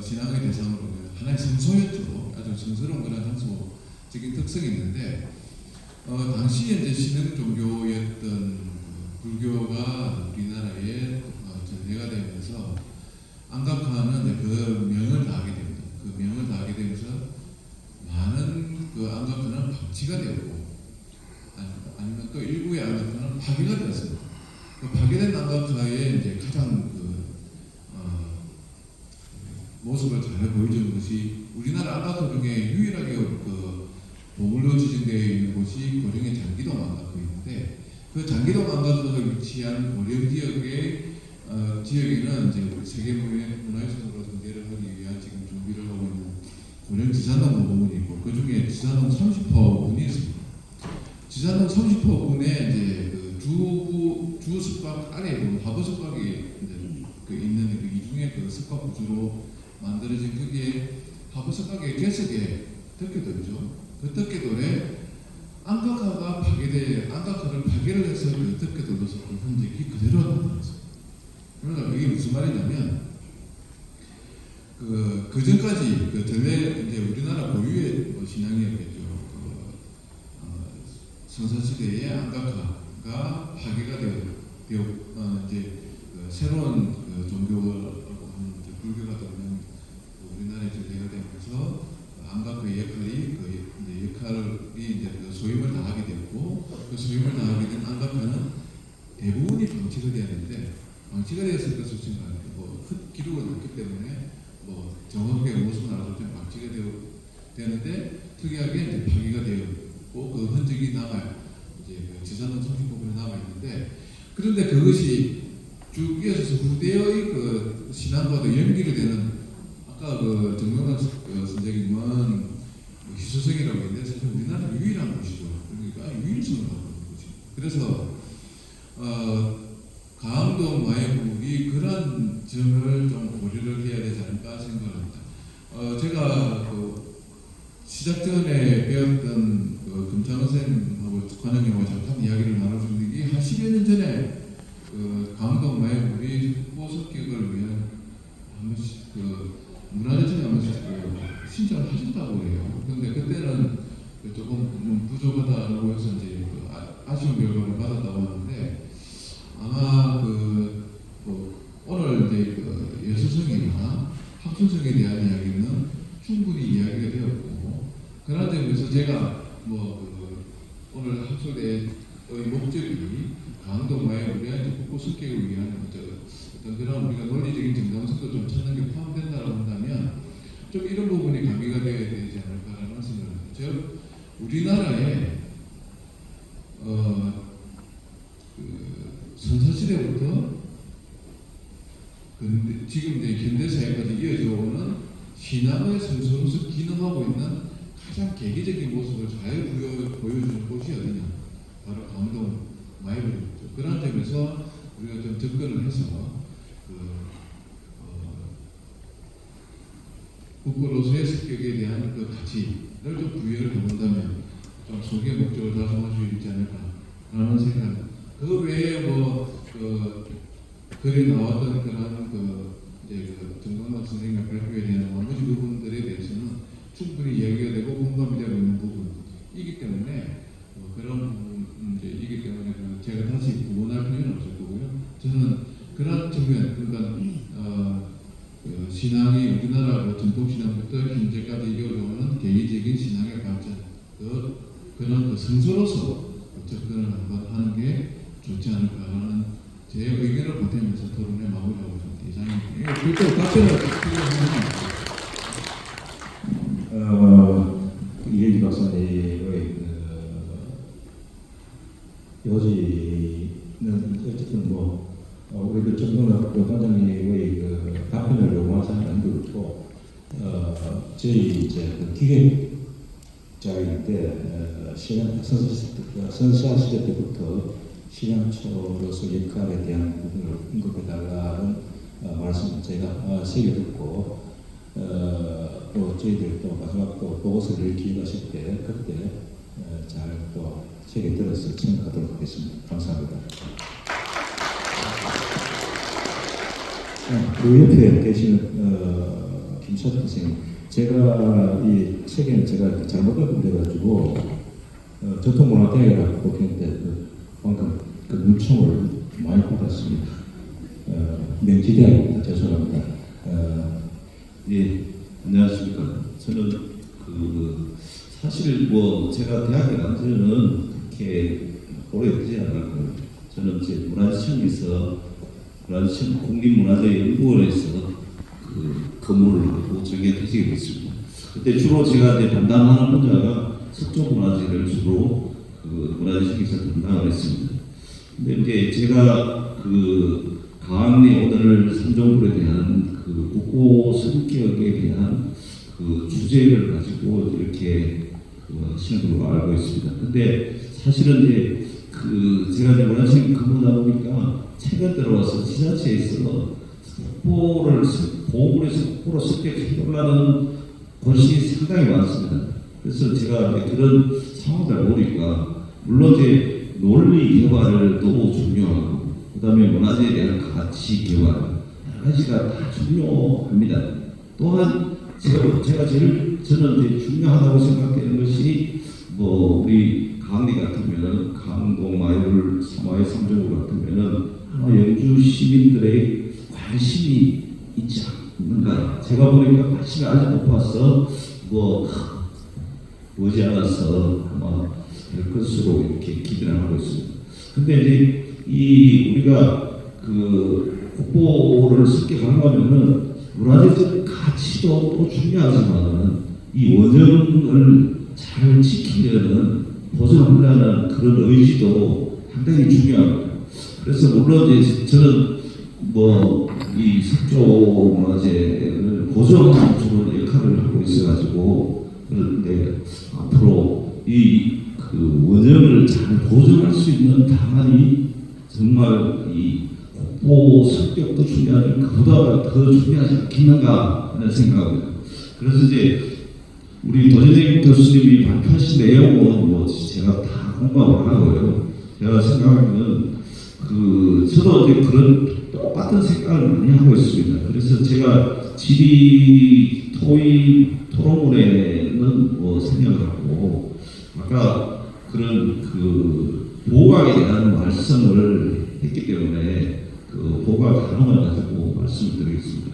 신앙의 대상으로 하나의 성소였죠. 아주 성스러운 그런 장소적인 특성이 있는데, 당시에 이제 신흥 종교였던 불교가 우리나라에 전해가 되면서 안각파는 그 명을 다하게 됩니다. 그 명을 다하게 되면서 많은 그 안각파는 방치가 되고, 아니면 또 일부의 안각파는 파괴가 되었습니다. 그 파괴된 안각파의 이제 가장 모습을 잘 보여주는 것이 우리나라 안각파 중에 유일하게 보물로 지정되어 있는 곳이 고령의 장기동 안각파인데, 그 장기동 안각파가 위치한 고령 지역에는 이제 세계문화유산으로 등재를 하기 위한 지금 준비를 하고 있는 고령 지산동 부분이 있고, 그 중에 지산동 30호군이 있습니다. 지산동 30호군에 이제 주 숙박 아래 하부 숙박이 있는 그 이중의 그 숙박 구조로 만들어진 그게 하부 숙박의 개석의 덕계돌이죠. 그 덕계돌에 안각화가 안각화를 파괴를 해서 그 덕계돌로 섞은 흔적이 그대로 나타났어요. 그러니까 이게 무슨 말이냐면, 그 전까지 전에 이제 우리나라 고유의 신앙이었겠죠. 선사시대의 안각화가 파괴가 되어 이제 새로운 종교라고 하는 불교가 되는 우리나라에 전해가 되면서 안각화의 역할이 이제 소임을 다하게 되었고, 그 소임을 다하게 된 안각화는 대부분이 방치가 되었는데, 방치가 되었을 것을 지금 기록은 없기 때문에 정확하게 무엇을 알아서 좀 방치가 되는데, 특이하게 이제 파괴가 되었고 그 흔적이 남아요. 이제 지산동 30부분에 남아 있는데, 그런데 그것이 쭉 이어져서 후대의 그 신앙과도 연결이 되는, 아까 정명환 선생님은 희소성이라고 했는데 사실 우리나라 유일한 곳이죠. 그러니까 유일성을 갖고 있는 곳이죠. 그래서 강원도 마애국이 그런 점을 좀 고려를 해야 되지 않을까 생각합니다. 제가 시작 전에 배웠던 금창원 선생님하고 관영님하고 잠깐 이야기를 나눠준 게 한 10여 년 전에 강원도 마애국이 국보습격을 위한 한 번씩 문화재청에 한 번씩 신청을 하셨다고 해요. 그런데 그때는 조금 부족하다고 해서 이제 아쉬운 결과를 받았다고 하는데, 아마 오늘 이제 예술성이나 학술성에 대한 이야기는 충분히 이야기가 되었고, 그런 점에서 제가 오늘 학술대의 목적이 강원도 마애국의 국보습격을 위한 어떤 그런 우리가 논리적인 정당성도 좀 찾는 게 포함된다고 한다면 좀 이런 부분이 가미가 되어야 되지 않을까라는 생각을 합니다. 즉 우리나라에 선사시대부터 지금 이제 현대사회까지 이어져 오는 신앙의 성소로서 기능하고 있는 가장 계기적인 모습을 잘 보여주는 곳이 어디냐? 바로 강원도 마애국이죠. 그런 점에서 우리가 좀 접근을 해서 국보로서의 습격에 대한 그 가치를 좀 부여를 해본다면 좀 소개 목적을 달성할 수 있지 않을까라는 생각. 그 외에 글에 나왔던 그런 정광락 선생님의 발표에 대한 나머지 부분들에 대해서는 충분히 이야기가 되고 공감이 되고 있는 부분이기 때문에 그런 문제이기 때문에 제가 다시 구분할 필요는 없을 거고요. 저는 그런 측면, 그러니까 신앙이 우리나라 전통신앙부터 현재까지 이어져오는 개인적인 신앙의 발전, 그런 성소로서 접근을 한번 하는 게 좋지 않을까라는 제 의견을 보태면서 토론에 마무리하고 있습니다. 이상입니다. 그리고 답변을 이혜지 박사님의 요지는 어쨌든 우리 정동락 관장님의 답변을 요구한 사람은 그렇고, 저희 기획자인데 선사 시대 때부터 신앙초로서 역할에 대한 부분을 언급해달라는 말씀을 제가 새겨듣고, 또 저희들 또 마지막 또 보고서를 기획하실 때 그때 잘 또 새겨들어서 생각하도록 하겠습니다. 감사합니다. 그 옆에 계시는 김찬욱 선생님, 제가 이 책에는 제가 잘못 발견돼가지고 전통문화대회라고 뽑혔는데 방금 그 물총을 많이 받았습니다. 명지대학입니다. 죄송합니다. 예, 안녕하십니까. 저는 사실 뭐 제가 대학에 간 지는 그렇게 오래되지 않았고요. 저는 이제 문화시청에서 문화시청 국립문화재연구원에서 근무를 하고 저게 되게 됐습니다. 그때 주로 제가 이제 담당하는 분야가 석조문화재를 주로 문화재청에서 담당을 했습니다. 근데 이제 제가 가학리 오늘 삼종불에 대한 국보 성격에 대한 주제를 가지고 이렇게 하시는 걸로 알고 있습니다. 근데 사실은 이제 제가 이제 문화청 근무하다 보니까 최근 들어와서 지자체에서 보호물에서 국보로 습격하려는 권식이 상당히 많습니다. 그래서 제가 이제 그런 상황을 모르니까 물론 이제 논리 개발을 너무 중요하고 그다음에 문화재에 대한 가치 개발 여러 가지가 다 중요합니다. 또한 제가 제일 저는 이제 중요하다고 생각되는 것이 뭐 우리 강리 같으면은 강동 마을 삼종구 같으면은 영주 시민들의 관심이 있지 않는가. 제가 보니까 관심이 아주 높아서 머지않아서 아마 될 것으로 이렇게 기대를 하고 있습니다. 근데 이제 우리가 국보를 습격하려면은 문화재적 가치도 또 중요하지만 이 원형을 잘 지키려는 보존하려는 그런 의지도 상당히 중요합니다. 그래서 물론 이제 저는 이 석조 문화재를 보존하는 주로 역할을 하고 있어가지고 그런데 앞으로 이 원형을 잘 보존할 수 있는 방안이 정말 이 국보 습격도 중요하지만 그보다 더 중요하지 않겠는가 하는 생각입니다. 그래서 이제 우리 도재정 교수님이 발표하신 내용은 제가 다 공감을 하고요. 제가 생각하면 저도 이제 그런 똑같은 생각을 많이 하고 있습니다. 그래서 제가 지리 토론문에는 생략을 하고 아까 그런 보호각에 대한 말씀을 했기 때문에 보호각 단어만 가지고 말씀을 드리겠습니다.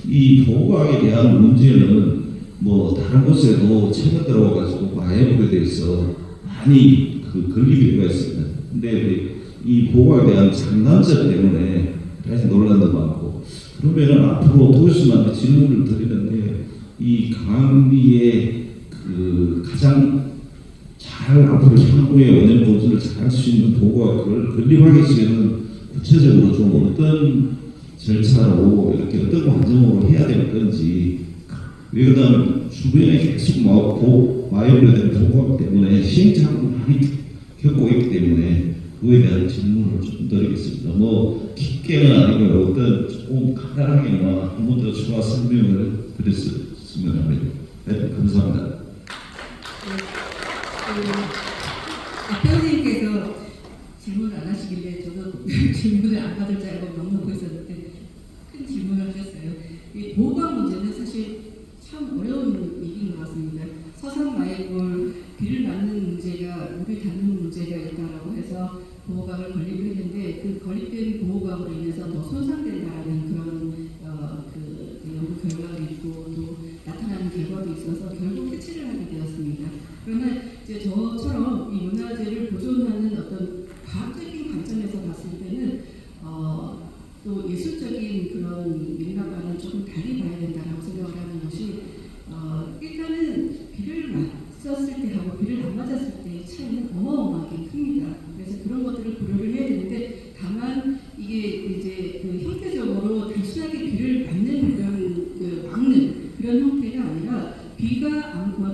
이 보호각에 대한 문제는 다른 곳에도 최근 들어와가지고 마해물에 대해서 많이 걸리기가 있습니다. 근데 이 보호각에 대한 장난점 때문에 다시 논란도 많고 그러면은 앞으로 도시님한테 질문을 드리는데 이 강리의 가장 잘 앞으로 향후에 원형 보존을 잘 할 수 있는 보호각을 건립하기 위해서는 구체적으로 좀 어떤 절차로 이렇게 어떤 과정으로 해야 될 건지 그다음에 주변에 계속 마이오에 대한 보호각 때문에 시행착오를 많이 겪고 있기 때문에 그에 대한 질문을 좀 드리겠습니다. 깊게는 아니고요. 어떤 조금 간단하게나마 한 번 더 추가 설명을 드렸으면 합니다. 네, 감사합니다. 앞에 선생님께서 질문을 안 하시길래 저도 질문을 안 받을 줄 알고 넉넉고 있었는데 큰 질문을 하셨어요. 이 보호각 문제는 사실 참 어려운 얘기인 것 같습니다. 서산 마을골 비를 맞는 문제가 물이 닿는 문제가 있다라고 해서 보호각을 건립을 했는데 그 건립된 보호각으로 인해서 더 손상된다라는 그런 연구 결과도 있고 또 나타나는 결과도 있어서 결국 해체를 하게 되었습니다. 그러나 이제 저처럼 이 문화재를 보존하는 어떤 과학적인 관점에서 봤을 때는 또 예술적인 그런 맥락과는 조금 달리 봐야 된다라고 생각을 하는 것이 일단은 비를 맞았을 때하고 비를 안 맞았을 때의 차이는 어마어마하게 큽니다. 그래서 그런 것들을 고려를 해야 되는데 다만 이게 이제 형태적으로 단순하게 비를 맞는 그런 막는 그런 형태가 아니라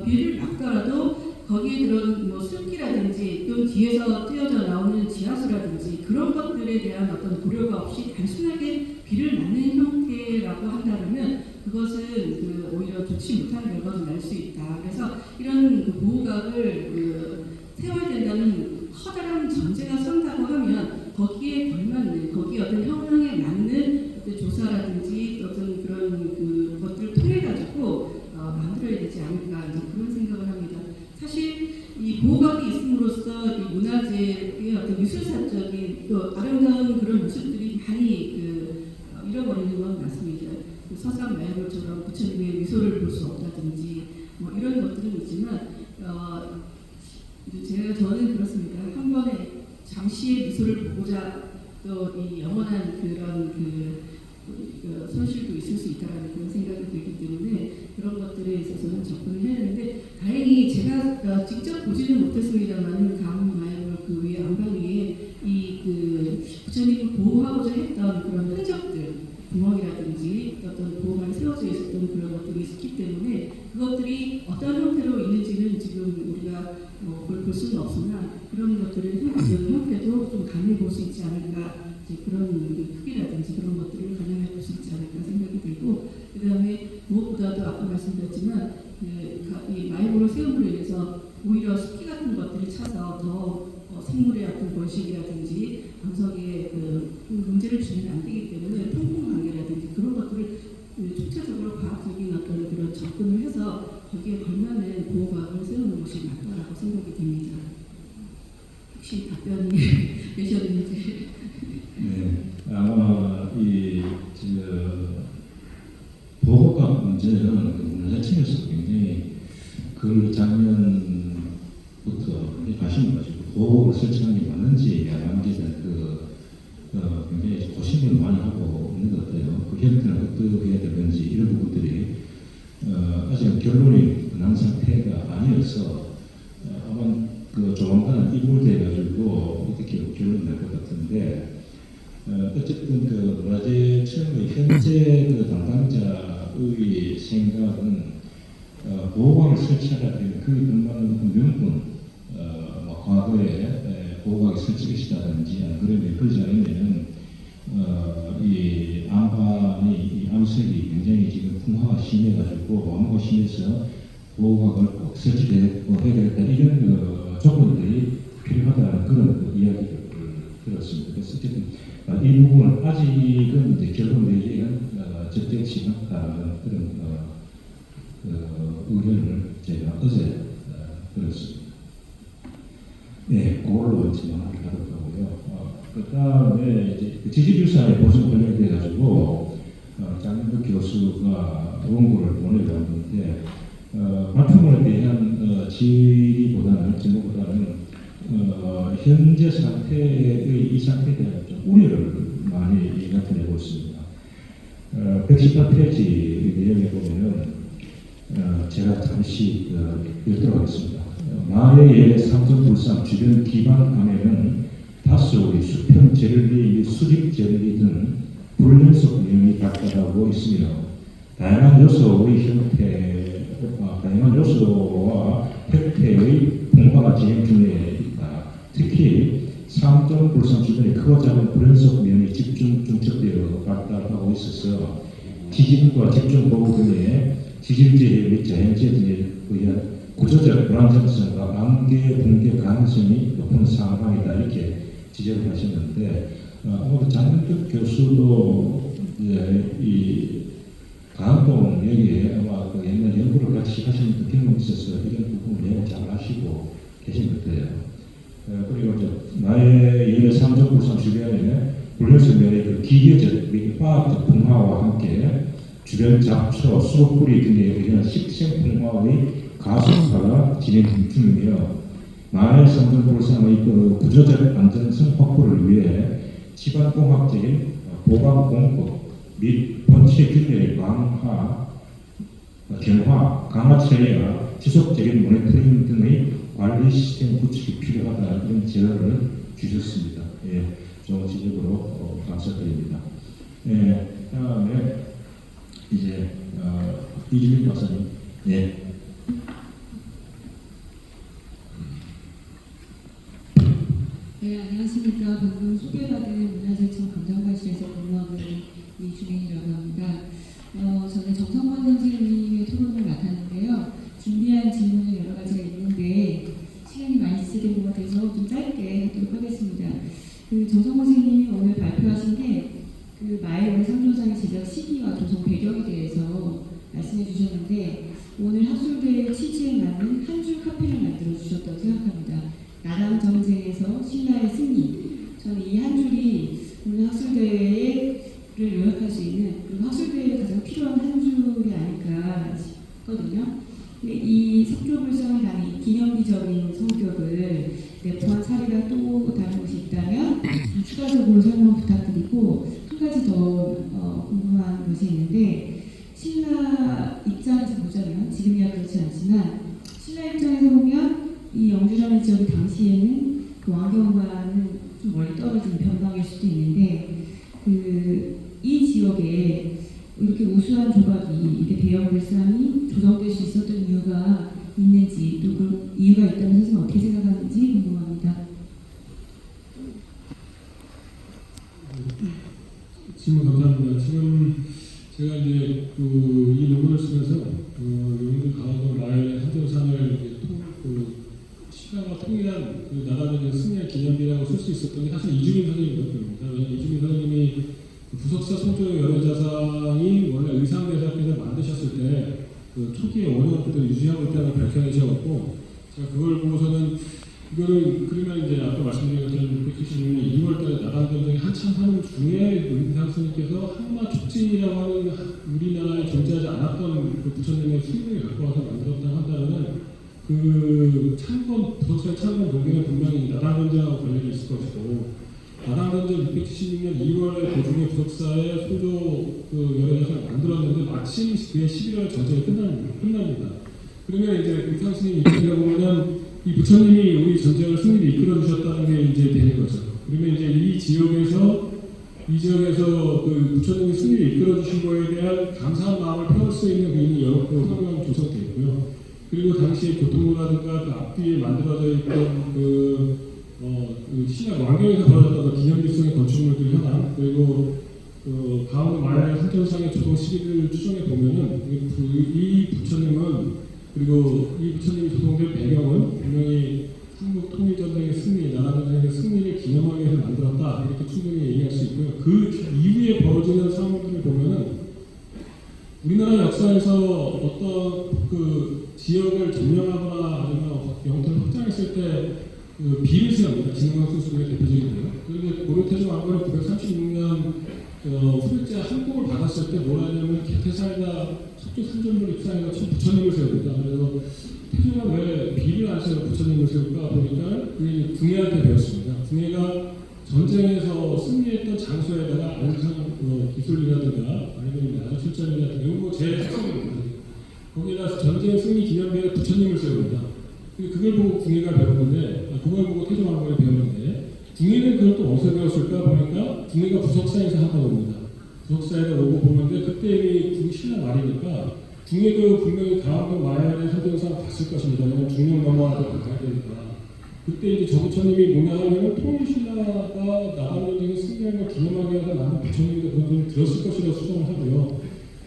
비를 막더라도 거기에 들어온 숲기라든지 또 뒤에서 뛰어져 나오는 지하수라든지 그런 것들에 대한 어떤 고려가 없이 단순하게 비를 맞는 형태라고 한다면 그것은 오히려 좋지 못한 결과도 날 수 있다. 그래서 이런 보호각을 세워야 된다는 커다란 전제가 선다고 하면 거기에 걸맞는 거기에 어떤 형황에 맞는 어떤 조사라든지 어떤 그런 그 것들을 통해 가지고 만들어야 되지 않을까 이제 그런 생각을 합니다. 사실 이 보호각이 있음으로써 이 문화재의 어떤 미술사적인 또 아름다운 그런 모습들이 많이 잃어버리는 건 맞습니다. 그 서상 마야물처럼 부처님의 미소를 볼 수 없다든지 뭐 이런 것들은 있지만 저는 그렇습니다. 한 번에 잠시의 미소를 보고자 또 이 영원한 그런 손실도 있을 수 있다라는 그런 생각이 들기 때문에 그런 것들에 있어서는 접근을 해야 되는데 다행히 제가 직접 보지는 못했습니다만 강마야물 그 위에 안방 위에 이 부처님을 보호하고자 했던 그런 흔적들 구멍이라든지 어떤 보호망이 세워져 있었던 그런 것들이 있기 때문에 그것들이 어떤 형태로 있는지는 지금 우리가 볼 수는 없으나 그런 것들을 형태도 좀 가늠해 볼 수 있지 않을까 그런 크기라든지 그런 것들을 가늠해 볼 수 있지 않을까 생각이 들고 그 다음에 무엇보다도 아까 말씀드렸지만 이 마이보로 세움으로 인해서 오히려 습기 같은 것들이 차서 더 생물의 어떤 번식이라든지 암석에 문제를 주면 안 되기 때문에 통풍 관계라든지 그런 것들을 총체적으로 과학적인 어떤 그런 접근을 해서 거기에 걸맞는 보호각을 세우는 것이 맞다라고 생각이 됩니다. 혹시 답변이 되셨는지? 네, 아마 보호각 문제는 문화재청에서 굉장히 그 작년부터 굉장히 관심을 가지고 보호를 설치하는 게 맞는지 안 맞는지에 대한 굉장히 고심을 많이 하고 있는 것 같아요. 그 형태는 어떻게 해야 되는지 이런 부분들이 아직 결론이 난 상태가 아니어서 아마 조만간 이불돼 가지고 어떻게 결론 날 것 같은데 어쨌든 문화재청의 현재 담당자의 생각은 보호각을 설치하라 되면 그 근간은 명분 과거에 보호각이 설치했다든지 안 그러면 그러지 않으면 이 안반이 이 암석이 굉장히 지금 풍화가 심해가지고 완화가 심해서 보호각을 꼭 설치해야 되겠다 이런 조건들이 필요하다는 그런 이야기를 들었습니다. 그래서 어쨌든 이 부분은 아직은 이제 결론 내기에는 적절치 않다는 그런 의견을 제가 어제 들었습니다. 네, 그걸로 진행하도록 하고요. 그 다음에 이제 지질유산의 보존 관련돼 가지고 장민국 교수가 원고를 보내왔는데 발표물에 대한 질의보다는 제목보다는 현재 상태의 이 상태에 대한 좀 우려를 많이 나타내고 있습니다. 118페이지 내용에 보면은 제가 잠시 읽도록 하겠습니다. 마해의 삼성불상 주변 기반암에는 다수의 수평 제럴리 및 수직 제럴리 등 불연속 내용이 발달하고 있으며 다양한 요소와 형태의 풍화가 진행 중에 있다. 특히 삼성불상 주변에 크고 작은 불연속 면이 집중 중첩되어 발달하고 있어서 지진과 집중보호 등의 지질재해 및 자연재해 등에 의한 구조적 불안정성과 암계 붕괴 가능성이 높은 상황이다 이렇게 지적을 하셨는데 장민국 교수도 이 강동 여기에 아마 옛날 연구를 같이 하시는 경험이 있어서 이런 부분을 잘 아시고 계신 것 같아요. 그리고 나의 연례 삼성불상 주변에 불연속 면의 기계적 및 화학적 풍화와 함께 주변 잡초, 수풀이 등에 의한 식생 풍화의 가속화가 진행 중이며 마을 삼성불상의 구조적 안전성 확보를 위해 지방공학적인 보강 공법 및 번체 균형의 경화, 강화 처리와 지속적인 모니터링 등의 관리 시스템 구축이 필요하다 이런 제안을 주셨습니다. 예, 좋은 지적으로 감사드립니다. 예, 다음에 이제 이준익 박사님. 예. 네, 안녕하십니까. 방금 소개받은 문화재청 감정관실에서 근무하고 있는 이주민이라고 합니다. 저는 정성권 선생님의 토론을 맡았는데요. 준비한 질문은 여러 가지가 있는데 시간이 많이 지체된 것 같아서 좀 짧게 하도록 하겠습니다. 정성권 선생님이 오늘 발표하신 게 마의 우리 상조 전통 배경에 대해서 말씀해 주셨는데 오늘 학술대의 취지에 맞는 한 줄 카피를 만들어 주셨다고 생각합니다. 나랑 전쟁에서 신라의 승리. 저는 이 한 줄이 오늘 학술대회를 요약할 수 있는 그리고 학술대회에 가장 필요한 한 줄이 아닐까 싶거든요. 근데 이 석조불성을 가는 기념비적인 성격을 내포한 사례가 또 다른 곳이 있다면 추가적으로 설명 부탁드리고 한 가지 더 궁금한 것이 있는데 신라 입장에서 보자면 지금이야 그렇지 않지만 신라 입장에서 보면 이 영주라는 지역이 당시에는 그 왕경과는 좀 멀리 떨어진 변방일 수도 있는데 이 지역에 이렇게 우수한 조각이 이렇게 대형 불상이 조성될 수 있었던 이유가 있는지 또 그 이유가 있다면 선생님 어떻게 생각하는지 궁금합니다. 질문 감사합니다. 지금 제가 이제 이 논문을 쓰면서 영주 강화도 마을 한정산을 신라가 통일한 나라의 승리의 기념비라고 쓸 수 있었던 게 사실 이주민 선생님이었습니다. 왜냐하면 이주민 선생님이 부석사 소조 연회자상이 원래 의상대사께서 만드셨을 때 초기에 원형을 그대로 유지하고 있다는 걸 밝혀내셔갖고 제가 그걸 보고서는 이거를 그러면 이제 아까 말씀드린 것처럼 676년 2월달에 나간전쟁이 한참 하는 중에 의상 스님께서 한마 촉진이라고 하는 우리나라에 존재하지 않았던 그 부처님의 수입을 갖고 와서 만들었다 한다면 그 창건 부석사의 창건 동기는 분명히 나당전쟁하고 관련이 있을 것이고 나당전쟁 676년 2월에 도중에 부석사의 소조 연회자상을 만들었는데 마침 그해 11월 전쟁이 끝납니다. 그러면 이제 의상 스님 입장에 보면 이 부처님이 우리 전쟁을 승리를 이끌어 주셨다는 게 이제 되는 거죠. 그러면 이제 이 지역에서 그 부처님이 승리를 이끌어 주신 거에 대한 감사한 마음을 표할 수 있는 그 여러 성명 조성되어 있고요. 그리고 당시에 교통로라든가 그 앞뒤에 만들어져 있던 그 신라 왕경에서 벌어졌던 그 기념비성의 건축물들 현황 그리고 강원도 마을 한전상의 조성 시기를 추정해 보면은 이 부처님은 그리고 이 부처님이 조성된 배경은 분명히 한국 통일전쟁의 승리, 나라전쟁의 승리를 기념하기 위해서 만들었다 이렇게 충분히 얘기할 수 있고요. 그 이후에 벌어지는 상황들을 보면은 우리나라 역사에서 어떤 그 지역을 점령하거나 아니면 영토를 확장했을 때 그 비를 세웁니다. 진흥왕 수술의 대표적인데요. 그런데 고려태조 왕건은 936년 후백제 한국을 받았을 때 뭐라 하냐면 개태사에다 석조 삼전물 입상해서 부처님을 세웁니다. 그래서 태조가 왜 비를 안 세워 부처님을 세울까 보니까 그게 궁예한테 배웠습니다. 궁예가 전쟁에서 승리했던 장소에다가 안상 기술이라든가 아니면 나주 출전이라든가 이런 거 제일 핵심입니다. 거기다 전쟁 승리 기념비에 부처님을 세웁니다. 그걸 보고 궁예가 배웠는데, 그걸 보고 태조왕건이 배웠는데, 궁예는 그걸 또 어디서 배웠을까 보니까 궁예가 부석사에서 하다 옵니다. 부석사에다 오고 보는데 그때 이미 신라 말이니까 궁예도 분명히 강원도 마을의 선정상 봤을 것입니다. 왜냐면 중령 넘어와서 가야 되니까. 그때 이제 저부처님이 뭐냐 하면 통일신라가 나간전쟁에 승리한 걸 기념하기 위해서 나는 부처님도 그런 걸 들었을 것이라고 수정을 하고요.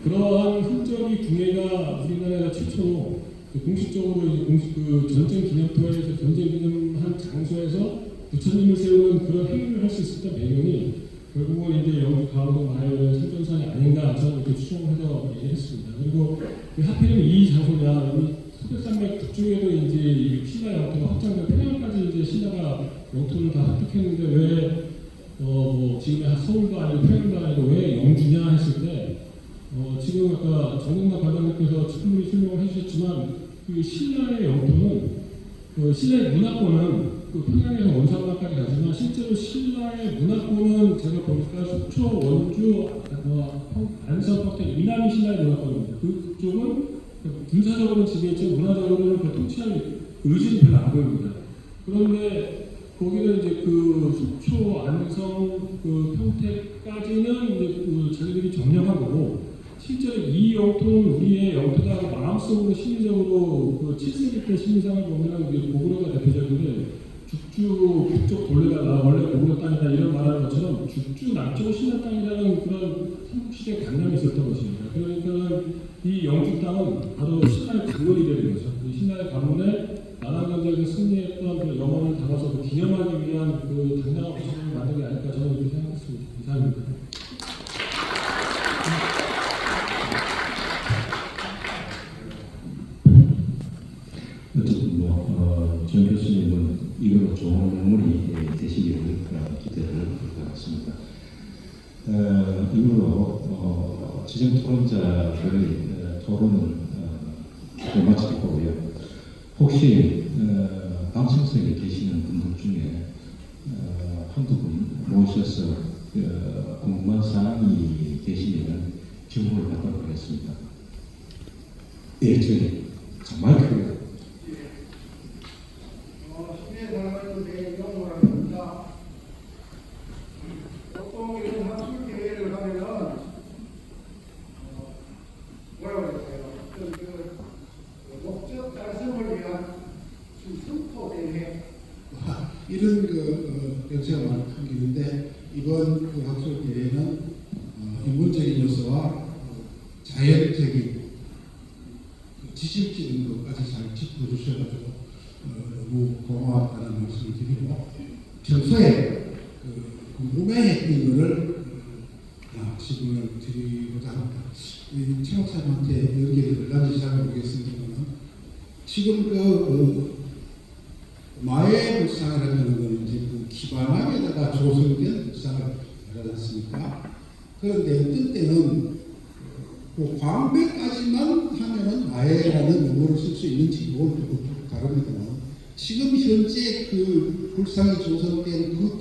그러한 흔적이 궁예가 우리나라에서 최초로 공식적으로 그 전쟁 기념터에서 전쟁 기념한 장소에서 부처님을 세우는 그런 행위를 할 수 있었던 배경이 결국은 이제 영주 강원도 마을 선전산이 아닌가 저는 이렇게 추정해서 얘기했습니다. 그리고 하필이면 이 장소냐 소백산맥 북쪽에도 이제 신라 영토가 확장되고 평양까지 이제 신라가 영토를 다 획득했는데 왜 지금의 서울도 아니고 평양도 아니고 왜 영주냐 했을 때 지금 아까 정동남 관장님께서 충분히 설명을 해주셨지만 그 신라의 영토는 신라의 문화권은 그 평양에서 원산마까지 가지만 실제로 신라의 문화권은 제가 보니까 속초, 원주, 안성, fak대 이남이 신라의 문화권입니다. 그쪽은 군사적으로는 지배했지만 문화적으로는 그 통치할 의지는 별로 안 보입니다. 그런데 거기는 이제 그 속초, 안성, 그 평택까지는 이제 그 자기들이 점령한 거고 실제로 이 영토는 우리의 영토다 마음속으로 심리적으로 그 7세기 때 심리상을 보면 고구려가 대표적인데 죽주 북쪽 돌레다가 원래 고구려 땅이다 이런 말하는 것처럼 죽주 남쪽 신라 땅이라는 그런 삼국시대 관념이 있었던 것입니다. 그러니까 이 영주 땅은 바로 신라의 관문이 되는 거죠. 이 신라의 관문에 나라전쟁에서 승리했던 그 영혼을 담아서 그 기념하기 위한 그 당당한 부처님을 만든 게 아닐까 저는 이렇게 생각했습니다. 이상입니다. 좋은 논문이 되시기를 기대를 하겠습니다. 이후로 지정 토론자들의 토론을 마칠 거고요. 혹시 방청석에 계시는 분들 중에 한두 분 모셔서 궁금한 사항이 계시면 질문을 받도록 하겠습니다. 예, 저희 정말 크게. 보통 이런 학술 대회를 하면은 뭐라고 그럴까요? 목적 달성을 위한 선포 대회 이런 제가 말한 게 있는데 이번 학술 대회는 인문적인 요소와 자연적인 지식적인 것까지 잘 짚어주셔가지고 너무 고마웠다는 말씀을 드리고 평소에 궁금해했던 것을 질문을 드리고자 합니다. 최목사님한테 여기에 몇 가지 시작해보겠습니다만 지금 마의 불상이라는 것은 이제 기반함에다가 조성된 불상을 말하지 않습니까? 그런데 어떤 때는 광배까지만 하면은 마에라는 용어를 쓸 수 있는지 이걸 다릅니다만 지금 현재 그 불상이 조성된 그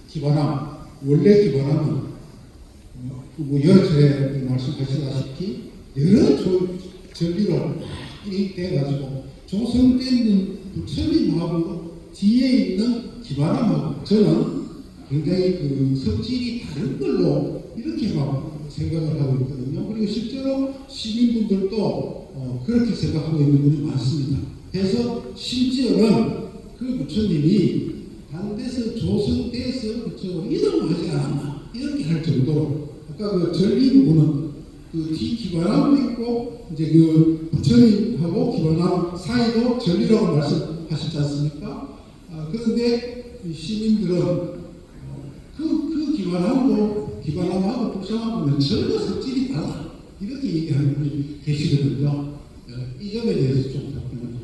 기반함, 원래 기반함은 여러 차례 말씀하시다시피 여러 전리로 이 돼가지고 조성된 부처님하고 뒤에 있는 기반함하고 저는 굉장히 성질이 다른 걸로 이렇게 생각을 하고 있거든요. 그리고 실제로 시민분들도 그렇게 생각하고 있는 분이 많습니다. 그래서 심지어는 그 부처님이 반대에서 조성돼서 이동하지 않았나 이렇게 할 정도로 아까 그 전리 부분은 그 뒤 기반함도 있고 이제 그 부처님하고 기반함 사이도 전리라고 말씀하셨지 않습니까? 그런데 시민들은 그 기반함하고 불상하고는 전혀 성질이 달라 이렇게 얘기하는 분이 계시거든요. 이 점에 대해서 좀 답변을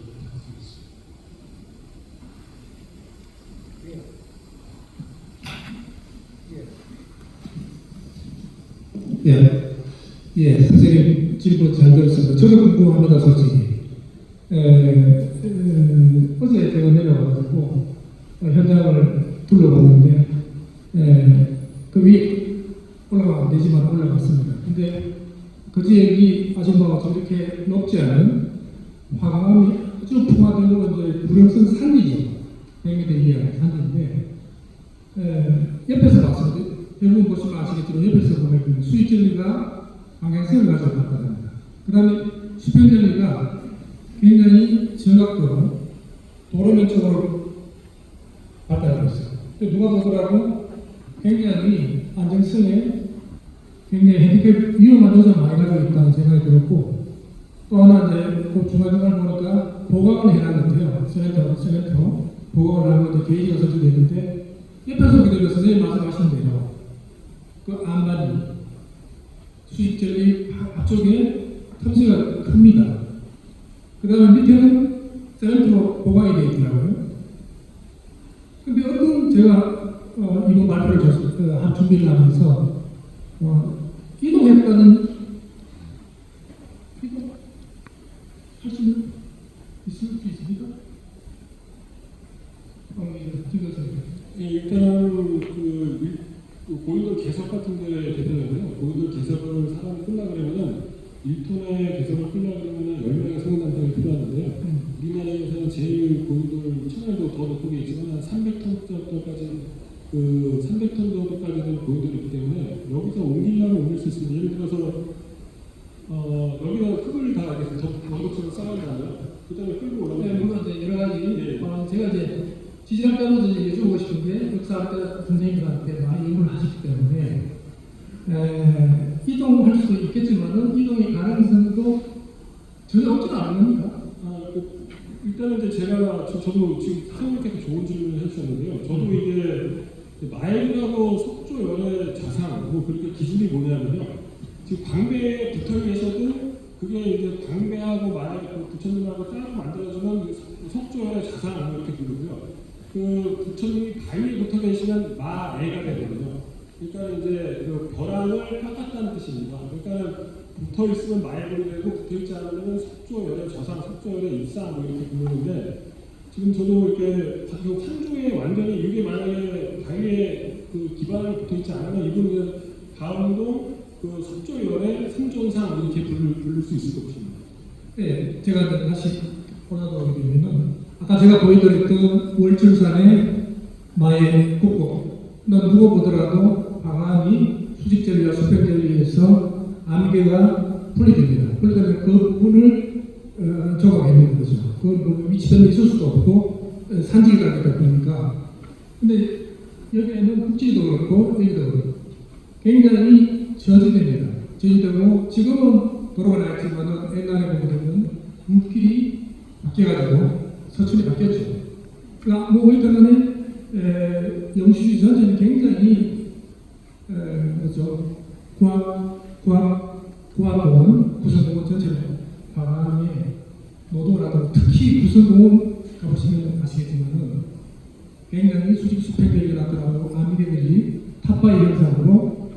선생님 질문 잘 들었습니다. 저도 궁금합니다, 솔직히. 어제 제가 내려와가지고 현장을 둘러봤는데 그 위에 올라가면 안 되지만 올라갔습니다. 근데 그 지역이 아시는 바와 같이 이렇게 높지 않은 화강암이 아주 풍화되고 이제 무령선 산이죠. 100m 이하의 산인데 옆에서 봤습니다. 여러분 보시면 아시겠지만 옆에서 보면 수익전리가 방향성을 가지고 나타납니다. 그 다음에 수평전리가 굉장히 정각도로 도로면 쪽으로 발달하고 있어요. 누가 보더라도 굉장히 안정성에 굉장히 핸디캡 위험한 요소를 많이 가지고 있다는 생각이 들었고 또 하나 이제 그 중간중간 보니까 보강을 해놨는데요. 세멘토 보강을 하고 이제 게이지가 설치되어 있는데 옆에서 그대로 선생님 말씀하신 대로 그 안반이 수익전리 앞쪽에 틈새가 큽니다. 그 다음에 밑에는 세멘트로 보강이 되어 있더라고요. 근데 어떤 제가 이번 발표를 한 준비를 하면서 이동했다는 할 수 있을 수 있습니까? 일단 그 고인돌 개석 같은 데 대표는요. 고인돌 개석을 사람이 끌라 그러면은 1톤의 개석을 끌라 그러면은 10명의 성인단장이 필요한데요. 우리나라에서는 제일 고인돌 청량도 더 높게 있지만 한 300톤 정도까지 300톤 정도까지는 고인돌이 있기 때문에 여기서 옮기려면 옮길 수 있습니다. 예를 들어서 여기다 흙을 다 이렇게 덩덕처럼 쌓아주잖아요. 그 다음에 끌고 올라가면 네, 물론 이제 여러 가지 제가 이제 지질학자로서 이제 여쭤보고 싶은 게 역사학자 선생님들한테 많이 연구를 하셨기 때문에 이동할 수도 있겠지만은 이동의 가능성도 전혀 없지는 않은 겁니까? 일단은 이제 저도 지금 선생님께서 좋은 질문을 해주셨는데요. 저도 이게 마일하고 속초열의 자상 그렇게 기준이 뭐냐면요. 지금 광배에 붙어 계셔도 그게 이제 광배하고 마일 부처님하고 따로 만들어주면 속초열의 자상 이렇게 부르고요. 그 부처님이 바위에 붙어 계시면 마애가 되거든요. 그러니까 이제 그 벼랑을 깎았다는 뜻입니다. 그러니까 붙어 있으면 마애불이 되고 붙어 있지 않으면 석조열의 저상, 석조열의 입상 뭐 이렇게 부르는데 지금 저도 이렇게 그 상중에 완전히 이게 만약에 바위에 그 기반을 붙어 있지 않으면 이분은 가운동 그 석조열의 상존상 이렇게 부를 수 있을 것입니다. 네, 제가 다시 보여드리게 되면 아까 제가 보여드렸던 월출산의 마의 국고 누가 보더라도 방암이 수직젤리와 수평젤리에서 암계가 분리됩니다. 분리되면 그 부분을 조각해내는 거죠. 그 위치변이 있을 수도 없고 산지가 되다 보니까 근데 여기에는 국지도 그렇고 여기도 그렇고 굉장히 저지됩니다. 저지되고 지금은 도로가 나있지만 옛날에 보게 되면 물길이 바뀌어가지고 서천이 바뀌었죠. 그러니까 뭐 어쨌든 영시주 전체는 굉장히 뭐죠 구암공원 구성공원 전체를 방암에 노동을 하다가 특히 구성공원 가보시면 아시겠지만은 굉장히 수직 수평계열이 나타나고 암계열이 탑바위 현상으로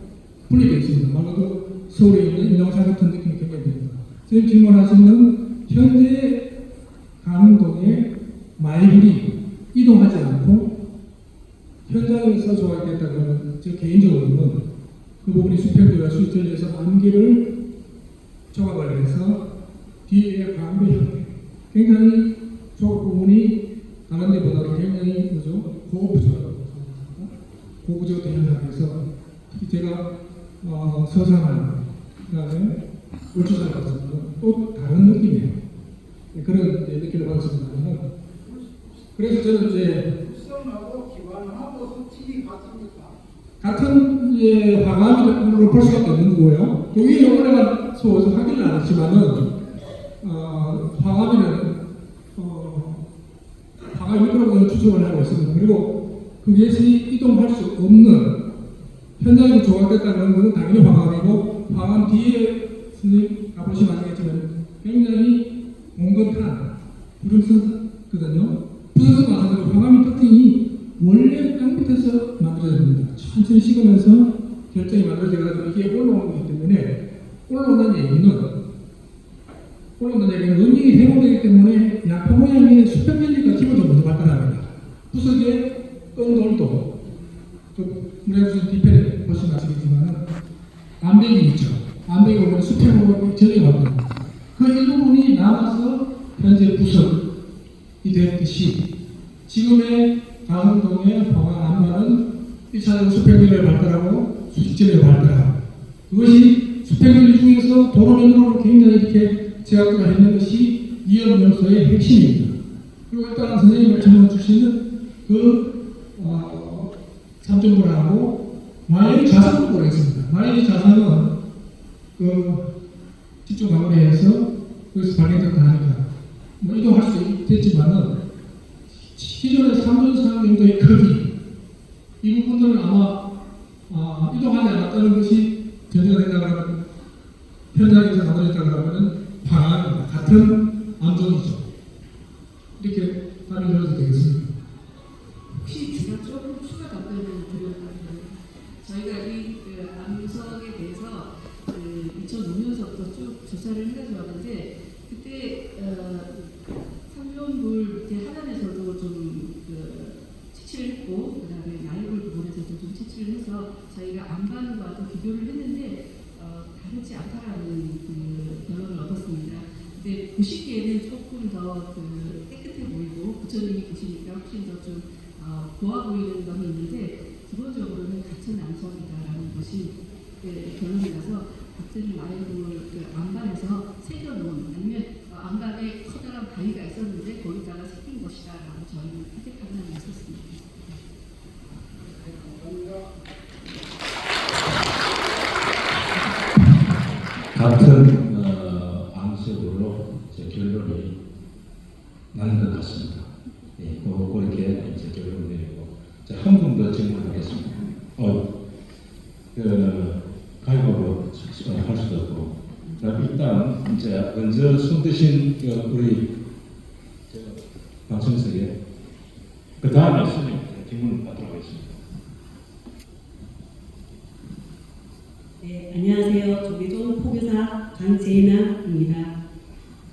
분리되어 있습니다. 말 그대로 서울에 있는 인왕산 같은 느낌이 굉장히 듭니다. 선생님 질문하시는 현재 강원도에 마일이 이동하지 않고 현장에서 조각됐다고 제 개인적으로는 그 부분이 수평계와 수직전에서 암기를 조각을 해서 뒤에 광배 형태 굉장히 조각 부분이 다른 데보다도 굉장히 뭐죠 고구조된 현상에서 특히 제가 서산한 그다음에 울주산 같은 또 다른 느낌이에요. 그런 느낌을 받았습니다. 그래서 저는 이제 불성하고 기관하고 수칙이 같습니까? 같은 화감으로 볼 수밖에 없는 거고요. 그 위에 올라가서 확인을 안 했지만은 화감에는 화감 미끄러움을 추정을 하고 있습니다. 그리고 그것이 이동할 수 없는 현장에서 조각됐다는 것은 당연히 화감이고 화감 뒤에 선생님 가보시면 아시겠지만 굉장히 몽건한 부름선거든요. 부름선 마찬가지로 화감의 특징이 원래 땅 밑에서 만들어야 됩니다. 천천히 식으면서 결정이 만들어져가지고 이게 올라오는 거기 때문에 올라오는 얘기는 원인이 회복되기 때문에 약포 모양의 수평jel리가 기본적으로 먼저 발달합니다. 부석의 끈돌도 문해주신 뒤편에 보시면 아시겠지만 암백이 있죠. 암백이 오면 수평으로 전리가 갑니다. 그 일부분이 남아서 현재 부석이 되었듯이 지금의 강원동의 방황 안마는 1차적으로 수평jel리를 발달하고 수직jel리를 발달하고 그것이 수평jel리 중에서 도로면으로 굉장히 이렇게 제약도가 있는 것이 이연 요소의 핵심입니다. 그리고 일단 선생님이 질문 주시는 그 삼점물하고 마의 자산도 보겠습니다. 마의 자산은 그 집중 가물에서 거기서 발견됐다 하니까 뭐 이동할 수 있겠지만은 기존의 3전 정도의 크기 이 부분들은 아마 이동하지 않았다는 것이 전제가 된다 그러면 현장에서 만들어졌다 그러면은 방안 같은 암정이죠. 이렇게 답변 드려도 되겠습니다. 혹시 제가 조금 추가 답변을 드려볼까요? 저희가 이 암석에 대해서 2005년서부터 쭉 조사를 해가지고 왔는데 그때 삼존불 밑에 하단에서도 좀 채취를 했고 그다음에 나이불 부분에서도 좀 채취를 해서 저희가 안반과 또 비교를 했는데 다르지 않다라는 결론을 얻었습니다. 근데 보시기에는 조금 더 깨끗해 보이고 부처님이 보시니까 훨씬 더 좀 고와 보이는 점이 있는데 기본적으로는 같은 암석이다라는 것이 결론이라서 같은 마이불 안반에서 새겨놓은 아니면 안반에 커다란 바위가 있었는데 거기다가 새긴 것이다라고 저희는 선택 판단을 했었습니다. 같은 암석으로 결론이 나는 것 같습니다. 예, 그렇게 이제 결론을 내리고 한 분 더 질문하겠습니다. 가위바위보 할 수도 없고 일단 이제 먼저 손 드신 우리 방청석에 그 다음에 스님 질문 받도록 하겠습니다. 네, 안녕하세요. 조계종 포교사 강재남입니다.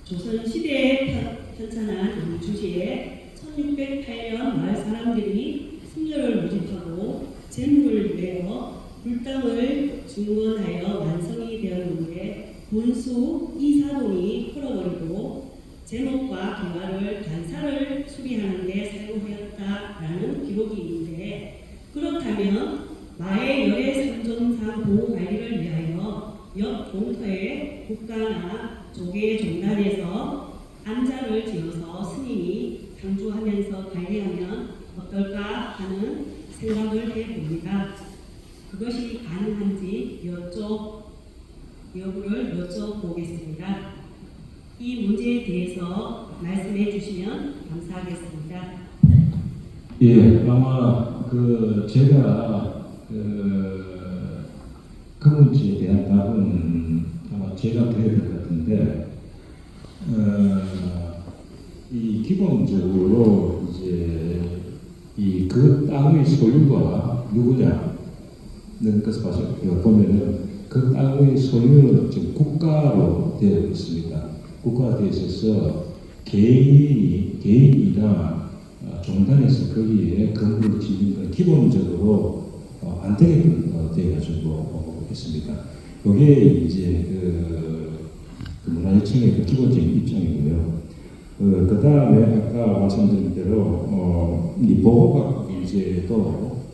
조선시대에 편찬한 주시에 1608년 마을 사람들이 승려를 모집하고 재물을 내어 불당을 중원하여 완성이 되었는데 군수 이사동이 풀어버리고 제목과 기와를 단사를 수리하는 데 사용하였다라는 기록이 있는데, 그렇다면 마의 열의 상존상 보호 관리를 위하여 옆 동터에 국가나 조계 종단에서 안장을 지어서 스님이 상주하면서 관리하면 어떨까 하는 생각을 해봅니다. 그것이 가능한지 여부를 여쭤보겠습니다. 이 문제에 대해서 말씀해 주시면 감사하겠습니다. 예, 아마 제가 그 문제에 대한 답은 아마 제가 드려야 될 것 같은데, 이 기본적으로 이제 그 땅의 소유가 누구냐는 것을 봐서 보면은 그 땅의 소유는 지금 국가로 되어 있습니다. 국가가 되어 있어서 개인이나 종단에서 거기에 건물을 짓는 건 기본적으로 안 되게끔 되어가지고 있습니다. 이게 이제 그 문화재청의 그 기본적인 입장이고요. 그 다음에 아까 말씀드린 대로 이 보호각이 이제 또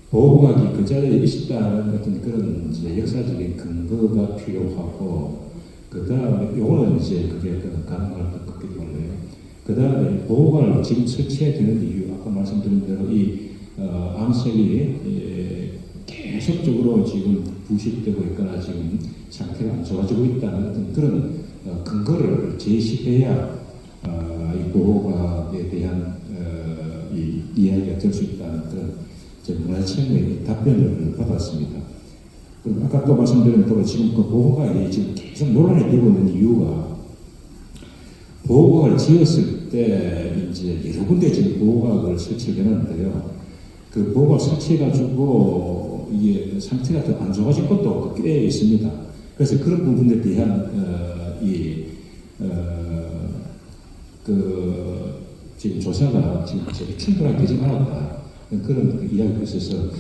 보호각이 그 자리에 있다는 같은 그런 이제 역사적인 근거가 필요하고, 그 다음에 요거는 이제 그게 가능할 것 같기 때문에, 그 다음에 보호각을 지금 설치해야 되는 이유, 아까 말씀드린 대로 이 암석이 계속적으로 지금 부식되고 있거나 지금 상태가 안 좋아지고 있다는 어떤 그런 근거를 제시해야 이 보호각에 대한 이 이야기가 될 수 있다는 그런 문화체의 답변을 받았습니다. 그럼 아까 또 말씀드린 대로 지금 그 보호각이 지금 계속 논란이 되고 있는 이유가, 보호각을 지었을 때 이제 여러 군데 지금 보호각을 설치를 해놨는데요. 그 보호각 설치해가지고 이게 상태가 더 안 좋아진 것도 꽤 있습니다. 그래서 그런 부분에 대한 지금 조사가 지금 충분하게 되지 않았다, 그런 이야기가 있어서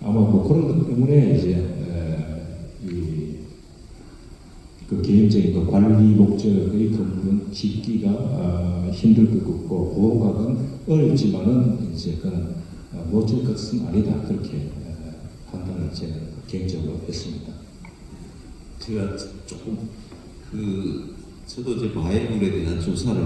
아마 뭐 그런 것 때문에 이제 그 개인적인 그 관리 목적의 건물은 짓기가 힘들 것 같고, 보호각은 어렵지만은 이제 그건 못질 것은 아니다, 그렇게 판단을 제가 개인적으로 했습니다. 제가 조금 저도 이제 마해물에 대한 조사를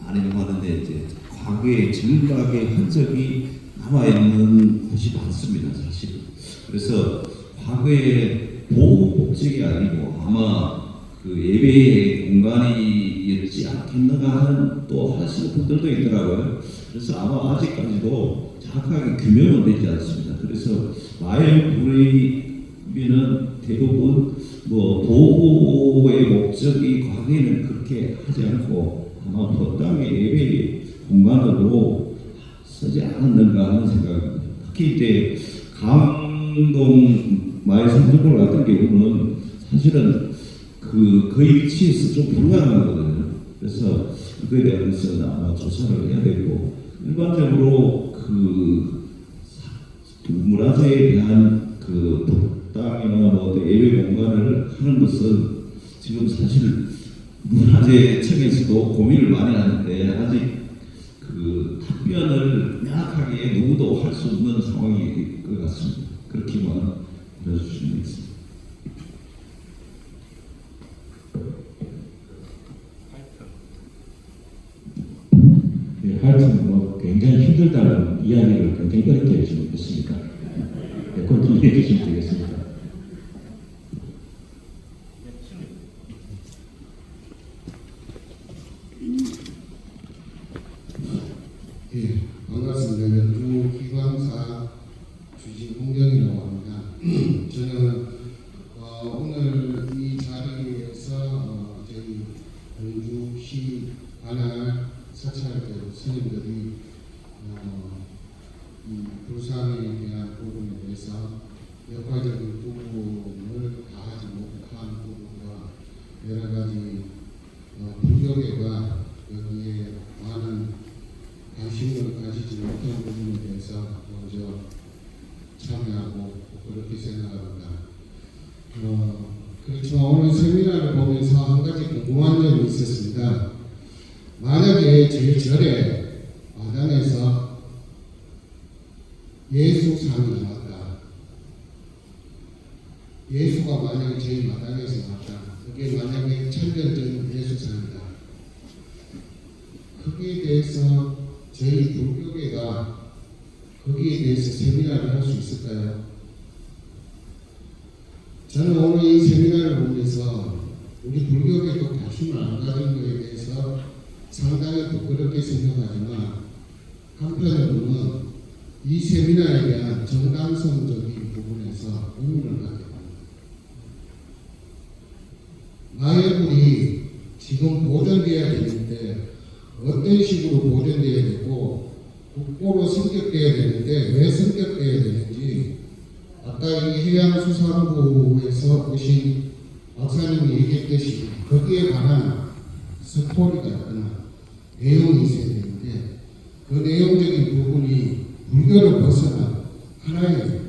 안 해봤는데, 이제 과거에 증락의 흔적이 남아있는 곳이 많습니다, 사실. 그래서 과거에 보호 목적이 아니고 아마 그 예배의 공간이었지 않겠는가 하는 또 하시는 분들도 있더라고요. 그래서 아마 아직까지도 정확하게 규명은 되지 않습니다. 그래서 마해물의는 대부분 뭐 보호의 목적이 과거에는 그렇게 하지 않고 아마 법당의 예배 공간으로 쓰지 않았는가 하는 생각입니다. 특히 이제 강동 마해상주골 같은 경우는 사실은 그 위치에서 좀 불가능하거든요. 그래서 그거에 대해서는 아마 조사를 해야 되고, 일반적으로 그 문화재에 대한 그 법당이나 뭐 예배 공간을 하는 것은 지금 사실 문화재청에서도 고민을 많이 하는데, 아직 그 답변을 명확하게 누구도 할 수 없는 상황일 것 같습니다. 그렇게만 들어주시면 되겠습니다. 네, 하여튼 뭐 굉장히 힘들다는 이야기를 굉장히 어렵게 지금 했으니까 그건 이해해 주시면 되겠습니다. 예, 반갑습니다. 연중기관사 주진홍경이라고 합니다. 저는 오늘 이 자리에서 저희 연주시 관할 사찰 스님들이 여러 가지 불교계가 여기에 많은 관심을 가지지 못한 부분에 대해서 먼저 참여하고 그렇게 생각합니다. 그렇지만 오늘 세미나를 보면서 한 가지 궁금한 점이 있었습니다. 만약에 제 절에 마당에서 예수상이 나왔다. 예수가 만약에 저희 마당에서 나왔다. 그게 만약에 1000년 전 예수상이다. 거기에 대해서 저희 불교계가 거기에 대해서 세미나를 할 수 있을까요? 저는 오늘 이 세미나를 보면서 우리 불교계도 관심을 안 가진 것에 대해서 상당히 부끄럽게 생각하지만 한편으로는 이 세미나에 대한 정당성적인 부분에서 의문을 갖게 됩니다. 마약물이 지금 보존되어야 되는데 어떤 식으로 보존되어야 되고 국보로 승격되어야 되는데 왜 승격되어야 되는지 아까 이 해양수산부에서 오신 박사님이 얘기했듯이 거기에 관한 스토리가 있거나 내용이 있어야 되는데 그 내용적인 부분이 불교를 벗어난 하나의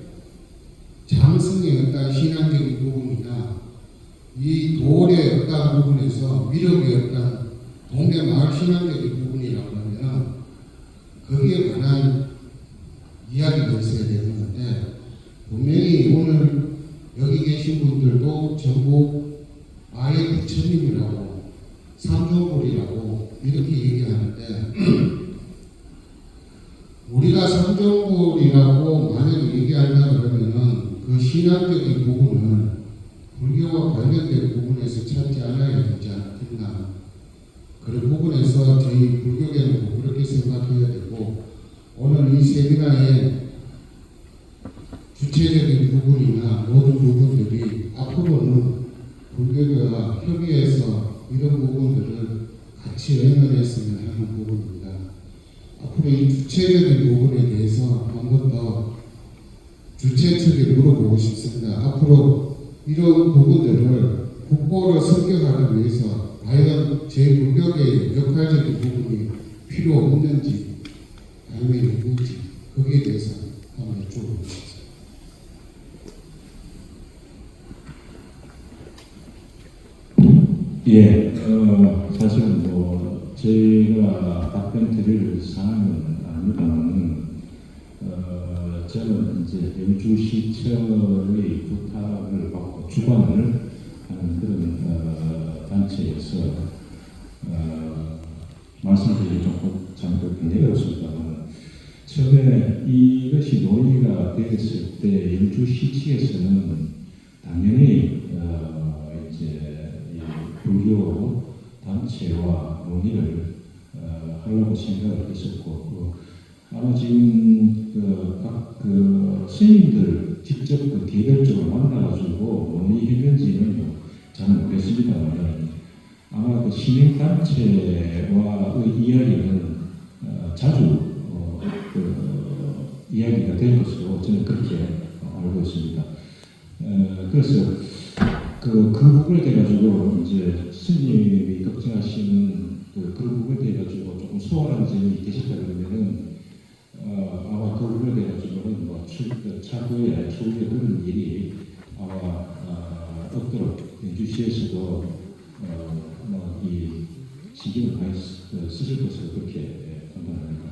장성의 어떤 신앙적인 부분이나 이 도의 어떤 부분에서 미력의 어떤 동네 마을 신앙적인 부분이라고 하면 거기에 관한 이야기가 있어야 되는 건데 분명히 오늘 여기 계신 분들도 전부 아예 부처님이라고 삼종불이라고 이렇게 얘기하는데 우리가 삼종불이라고 만약에 얘기한다 그러면은 그 신앙적인 부분은 불교와 관련된 부분에서 찾지 않아야 되지 않겠나. 그런 부분에서 저희 불교계는 그렇게 생각해야 되고 오늘 이 세미나에 주체적인 부분이나 모든 부분들이 앞으로는 불교계와 협의해서 이런 부분들을 같이 의논했으면 하는 부분입니다. 앞으로 이 주체적인 부분에 대해서 한 번 더 주체 측에 물어보고 싶습니다. 앞으로 이런 부분들을 국보를 성격하기 위해서 과연 제 불교계의 역할적인 부분이 필요 없는지 아니면 있는지 거기에 대해서 한번 여쭤보겠습니다. 예, 사실은 뭐 제가 답변 드릴 사항은 아닙니다만 저는 이제 영주시청의 부탁을 받고 주관을 하는 그런 단체에서 말씀드리기 좀 잘못됐는데 어렵습니다만 처음에 이것이 논의가 되었을 때 영주시청에서는 당연히 이제 이 불교 단체와 논의를 하려고 생각을 했었고 아마 지금 각 스님들 직접 개별적으로 만나가지고 논의했는지는 잘 모르겠습니다만 아마 그 신행단체와의 이야기는 자주 이야기가 된 것으로 저는 그렇게 알고 있습니다. 그래서 그 부분에 대해 가지고 이제 스님이 걱정하시는 그 부분에 대해 가지고 조금 소홀한 점이 계시다 그러면은 아마 그 부분에 대해 가지고는 뭐 차후에 그런 일이 아마 없도록 주시에서도 이 신경을 많이 쓰실 것으로 그렇게 판단합니다.